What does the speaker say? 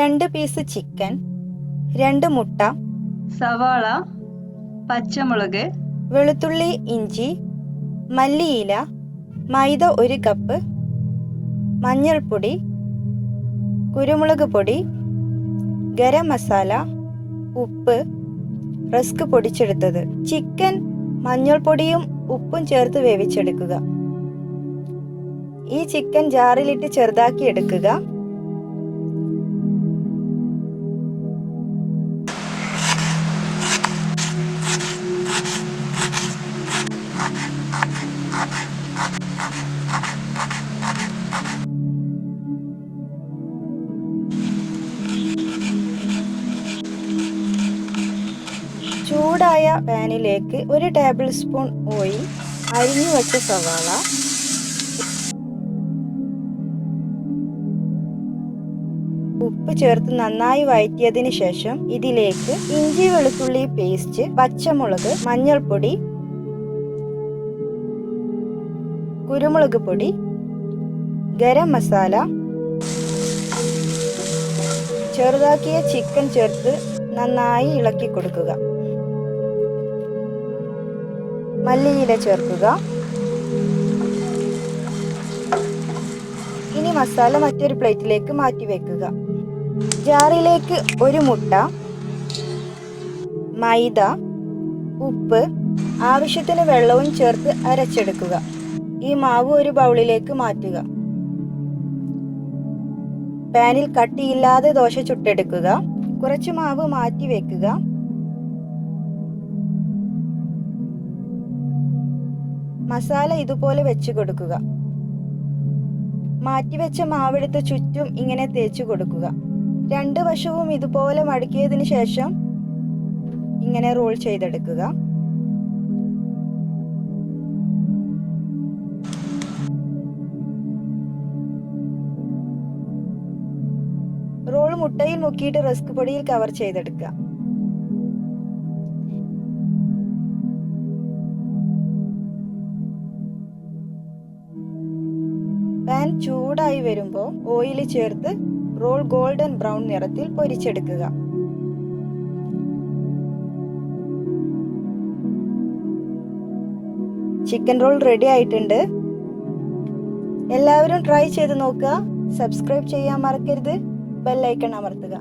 2 piece chicken, 2 മുട്ട, സവാള, പച്ചമുളക്, വെളുത്തുള്ളി, ഇഞ്ചി, മല്ലിയില, മൈദ 1 കപ്പ്, മഞ്ഞൾപ്പൊടി, കുരുമുളക് പൊടി, ഗരം മസാല, ഉപ്പ്, റസ്ക് പൊടിച്ചെടുത്തത്. ചിക്കൻ മഞ്ഞൾപ്പൊടിയും ഉപ്പും ചേർത്ത് വേവിച്ചെടുക്കുക. ഈ ചിക്കൻ ജാറിലിട്ട് ചെറുതാക്കി എടുക്കുക. ചൂടായ പാനിലേക്ക് 1 ടേബിൾ സ്പൂൺ ഓയിൽ, അരിഞ്ഞു വച്ച സവാള, ഉപ്പ് ചേർത്ത് നന്നായി വഴറ്റിയതിന് ശേഷം ഇതിലേക്ക് ഇഞ്ചി വെളുത്തുള്ളി പേസ്റ്റ്, പച്ചമുളക്, മഞ്ഞൾപ്പൊടി, കുരുമുളക് പൊടി, ഗരം മസാല, ചെറുതാക്കിയ ചിക്കൻ ചേർത്ത് നന്നായി ഇളക്കി കൊടുക്കുക. മല്ലിയില ചേർക്കുക. ഇനി മസാല മറ്റൊരു പ്ലേറ്റിലേക്ക് മാറ്റി വെക്കുക. ജാറിലേക്ക് 1 മുട്ട, മൈദ, ഉപ്പ്, ആവശ്യത്തിന് വെള്ളവും ചേർത്ത് അരച്ചെടുക്കുക. ഈ മാവ് ഒരു ബൗളിലേക്ക് മാറ്റുക. പാനിൽ കട്ടിയില്ലാതെ ദോശ ചുട്ടെടുക്കുക. കുറച്ച് മാവ് മാറ്റി വെക്കുക. മസാല ഇതുപോലെ വെച്ച് കൊടുക്കുക. മാറ്റിവെച്ച മാവെടുത്ത് ചുറ്റും ഇങ്ങനെ തേച്ചു കൊടുക്കുക. 2 വശവും ഇതുപോലെ മടക്കിയതിന് ശേഷം ഇങ്ങനെ റോൾ ചെയ്തെടുക്കുക. റോൾ മുട്ടയിൽ മുക്കിയിട്ട് റസ്ക് പൊടിയിൽ കവർ ചെയ്തെടുക്കുക. പാൻ ചൂടായി വരുമ്പോൾ ഓയിൽ ചേർത്ത് റോൾ ഗോൾഡൻ ബ്രൗൺ നിറത്തിൽ പൊരിച്ചെടുക്കുക. ചിക്കൻ റോൾ റെഡി ആയിട്ടുണ്ട്. എല്ലാവരും ട്രൈ ചെയ്ത് നോക്കുക. സബ്സ്ക്രൈബ് ചെയ്യാൻ മറക്കരുത്. ബെൽ ഐക്കൺ അമർത്തുക.